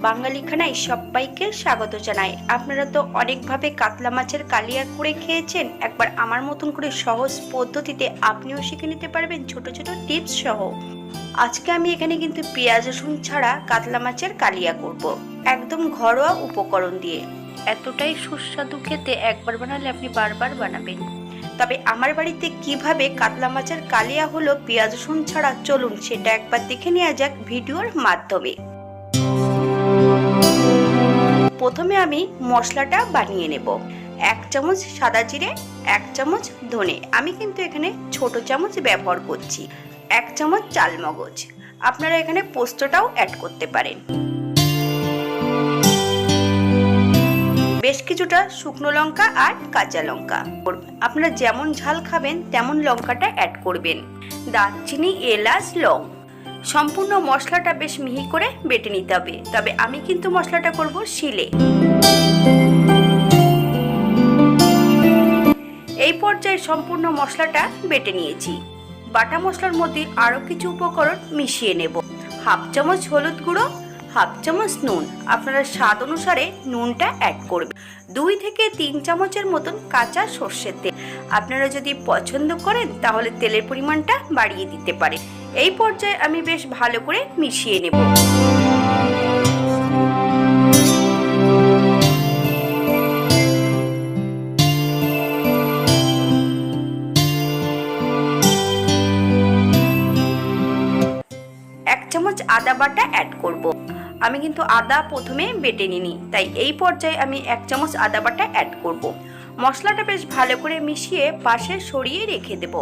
বাঙালি খানায় সবাইকে স্বাগত জানাই। আপনারা তো অনেকভাবে কাতলা মাছের কালিয়া করে খেয়েছেন। একবার আমার মতন করে সহজ পদ্ধতিতে আপনিও শিখে নিতে পারবেন ছোট ছোট টিপস সহ। আজকে আমি এখানে কিন্তু পেঁয়াজ রসুন ছাড়া কাতলা মাছের কালিয়া করব, একদম ঘরোয়া উপকরণ দিয়ে। এতটাই সুস্বাদু খেতে, একবার বানালে আপনি বারবার বানাবেন। তবে আমার বাড়িতে কিভাবে কাতলা মাছের কালিয়া হলো পেঁয়াজ রসুন ছাড়া, চলুন সেটা একবার দেখে নেওয়া যাক ভিডিওর মাধ্যমে। প্রথমে আমি মশলাটা বানিয়ে নেব। 1 চামচ সাদা জিরে, 1 চামচ ধনে, আমি কিন্তু এখানে ছোট চামচ ব্যবহার করছি। 1 চামচ চালমগজ, আপনারা এখানে পোস্তটাও অ্যাড করতে পারেন। বেশ কিছুটা শুকনো লঙ্কা আর কাঁচা লঙ্কা, আপনারা যেমন ঝাল খাবেন তেমন লঙ্কাটা অ্যাড করবেন। দারচিনি, এলাচ, লং, সম্পূর্ণ মশলাটা বেশ মিহি করে বেটে নিতে হবে। তবে আমি কিন্তু মশলাটা করব শিলে। এই পর্যায়ে সম্পূর্ণ মশলাটা বেটে নিয়েছি। বাটা মশলার মধ্যে আরো কিছু উপকরণ মিশিয়ে নেব। 1/2 চামচ হলুদ গুঁড়ো, 1/2 চামচ নুন, আপনারা স্বাদ অনুসারে নুনটা অ্যাড করবেন। 2 থেকে 3 চামচের মতন কাঁচা সর্ষের তেল, আপনারা যদি পছন্দ করেন তাহলে তেলের পরিমাণটা বাড়িয়ে দিতে পারেন। এই পর্যায়ে আমি বেশ ভালো করে মিশিয়ে নেব। চামচ আদা বাটা অ্যাড করব। আমি কিন্তু আদা প্রথমে বেটে নিইনি, তাই এই পর্যায়ে আমি 1 চামচ আদা বাটা অ্যাড করব। মশলাটা বেশ ভালো করে মিশিয়ে পাশে সরিয়ে রেখে দেব।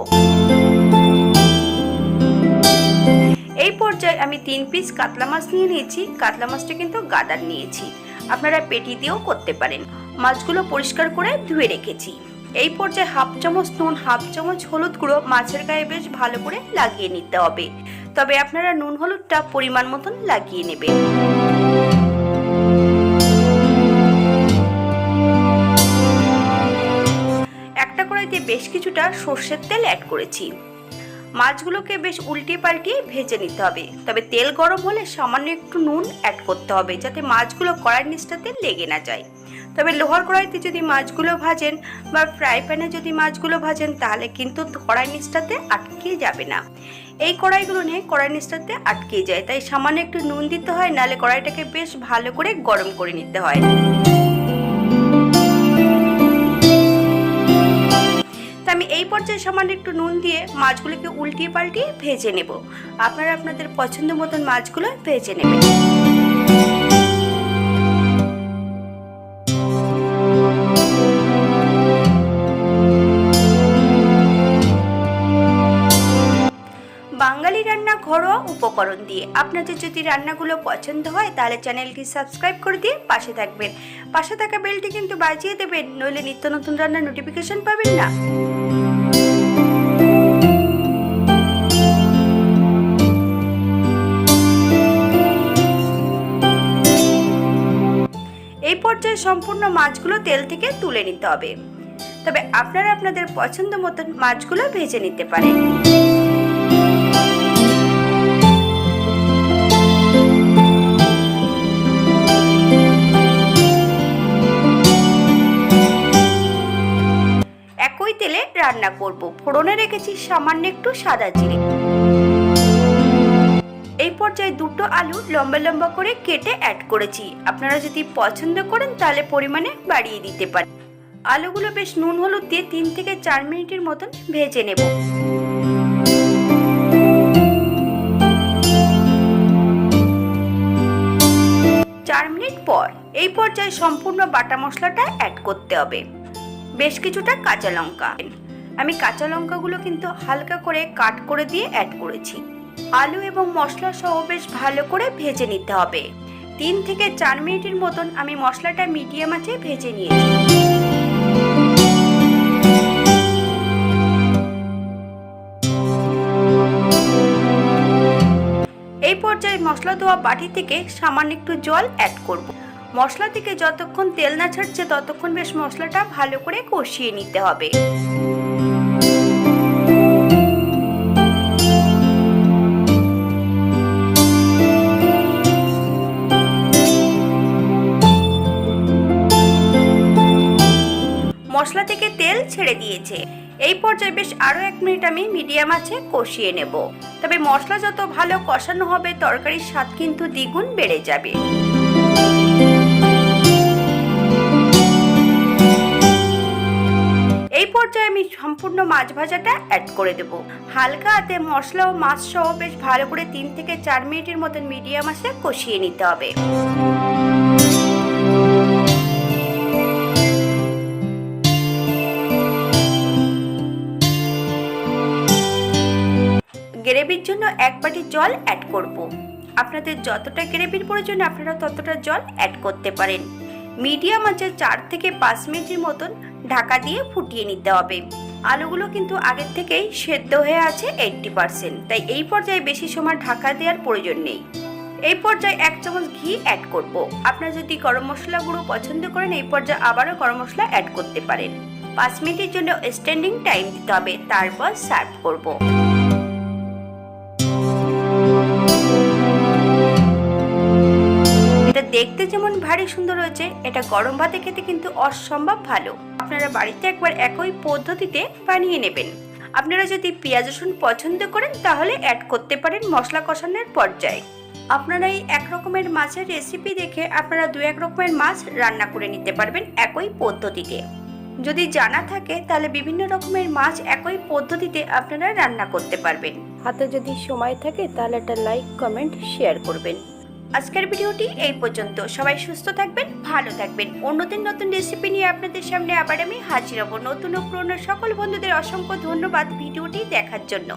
এই পর্যায়ে আমি 3 পিস কাতলা মাছ নিয়ে নিয়েছি। কাতলা মাছটা কিন্তু গাদার নিয়েছি, আপনারা পেটি দিয়েও করতে পারেন। মাছগুলো পরিষ্কার করে ধুয়ে রেখেছি। এই পর্যায়ে 1/2 চামচ নুন, 1/2 চামচ হলুদ গুঁড়ো মাছের গায়ে বেশ ভালো করে লাগিয়ে নিতে হবে। তবে আপনারা নুন হলুদটা পরিমাণ মতন লাগিয়ে নেবেন। একটা কড়াইতে বেশ কিছুটা সর্ষের তেল অ্যাড করেছি। মাছগুলোকে বেশ উল্টিয়ে পাল্টিয়ে ভেজে নিতে হবে। তবে তেল গরম হলে সামান্য একটু নুন অ্যাড করতে হবে, যাতে মাছগুলো কড়াইয়ের নিচটাতে লেগে না যায়। তবে লোহার কড়াইতে যদি মাছগুলো ভাজেন বা ফ্রাই প্যানে যদি মাছগুলো ভাজেন তাহলে কিন্তু কড়াই নিচটাতে আটকে যাবে না। এই কড়াইগুলো নিয়ে কড়াই নিচটাতে আটকে যায়, তাই সামান্য একটু নুন দিতে হয়, নাহলে কড়াইটাকে বেশ ভালো করে গরম করে নিতে হয়। তা আমি এই পর্যায়ে সামান্য একটু নুন দিয়ে মাছগুলোকে উল্টিয়ে পাল্টিয়ে ভেজে নেব। আপনারা আপনাদের পছন্দ মতন মাছগুলো ভেজে নেবেন। বাঙালি রান্না ঘরোয়া উপকরণ দিয়ে। আপনাদের যদি রান্নাগুলো পছন্দ হয় তাহলে চ্যানেলটি সাবস্ক্রাইব করে দিয়ে পাশে থাকবেন। পাশে থাকা বেলটি কিন্তু বাজিয়ে দেবেন, নইলে নিত্য নতুন রান্নার নোটিফিকেশন পাবেন না। এই পর্যায়ে সম্পূর্ণ মাছগুলো তেল থেকে তুলে নিতে হবে। তবে আপনারা আপনাদের পছন্দ মতন মাছগুলো ভেজে নিতে পারেন। একই তেলে রান্না করব। ফোড়নে রেখেছি সামান্য একটু সাদা জিরে। এই পর্যায়ে 2টো আলু লম্বা লম্বা করে কেটে অ্যাড করেছি। আপনারা যদি পছন্দ করেন তাহলে পরিমাণে বাড়িয়ে দিতে পারেন। আলুগুলো বেশ নুন হলুদ দিয়ে 3 থেকে 4 মিনিটের মতন ভেজে নেব। মিনিট পর এই পর্যায়ে সম্পূর্ণ বাটা মশলাটা অ্যাড করতে হবে। বেশ কিছুটা কাঁচা লঙ্কা, আমি কাঁচা লঙ্কাগুলো কিন্তু হালকা করে কাট করে দিয়ে অ্যাড করেছি। আলু এবং মশলা সহ বেশ ভালো করে ভেজে নিতে হবে। 3 থেকে 4 মিনিটের মতন আমি মশলাটা মিডিয়াম আঁচে ভেজে নিয়েছি। এই পর্যায়ে মশলা ধোয়া বাটি থেকে সামান্য একটু জল অ্যাড করব। মশলা থেকে যতক্ষণ তেল না ছাড়ছে ততক্ষণ বেশ মশলাটা ভালো করে কষিয়ে নিতে হবে। মশলা থেকে তেল ছেড়ে দিয়েছে। এই পর্যায়ে বেশ আরো 1 মিনিট আমি মিডিয়াম আঁচে কষিয়ে নেব। তবে মশলা যত ভালো কষানো হবে তরকারির স্বাদ কিন্তু দ্বিগুণ বেড়ে যাবে। এই পর্যায়ে আমি সম্পূর্ণ মাছ ভাজাটা অ্যাড করে দেব। হালকা হাতে মশলা ও মাছ সহ বেশ ভালো করে 3 থেকে 4 মিনিটের মতন মিডিয়াম আঁচে কষিয়ে নিতে হবে। গ্রেভির জন্য 1 বাটি জল অ্যাড করব। আপনাদের যতটা গ্রেভির প্রয়োজন আপনারা ততটা জল অ্যাড করতে পারেন। মিডিয়াম আঁচে 4 থেকে 5 মিনিটের মতন ঢাকা দিয়ে ফুটিয়ে নিতে হবে। আলুগুলো কিন্তু আগের থেকেই সেদ্ধ হয়ে আছে 80%, তাই এই পর্যায়ে বেশি সময় ঢাকা দেওয়ার প্রয়োজন নেই। এই পর্যায়ে 1 চামচ ঘি অ্যাড করব। আপনারা যদি গরম মশলা গুঁড়ো পছন্দ করেন এই পর্যায়ে আবারও গরম মশলা অ্যাড করতে পারেন। 5 মিনিটের জন্য স্ট্যান্ডিং টাইম দিতে হবে, তারপর সার্ভ করব। এটা দেখতে যেমন ভারী সুন্দর হয়েছে, এটা গরম ভাতে খেতে কিন্তু অসম্ভব ভালো। আপনারা বাড়িতে একবার একই পদ্ধতিতে বানিয়ে নেবেন। আপনারা যদি পেঁয়াজ রসুন পছন্দ করেন তাহলে অ্যাড করতে পারেন মশলা কষানোর পর্যায়ে। আপনারা এই 1 রকমের মাছের রেসিপি দেখে আপনারা 2-1 রকমের মাছ রান্না করে নিতে পারবেন একই পদ্ধতিতে। যদি জানা থাকে তাহলে বিভিন্ন রকমের মাছ একই পদ্ধতিতে আপনারা রান্না করতে পারবেন। হাতে যদি সময় থাকে তাহলে একটা লাইক কমেন্ট শেয়ার করবেন। আজকের ভিডিওটি এই পর্যন্ত। সবাই সুস্থ থাকবেন, ভালো থাকবেন। অন্যদিন নতুন রেসিপি নিয়ে আপনাদের সামনে আবার আমি হাজির হব। নতুন ও পুরনো সকল বন্ধুদের অসংখ্য ধন্যবাদ ভিডিওটি দেখার জন্য।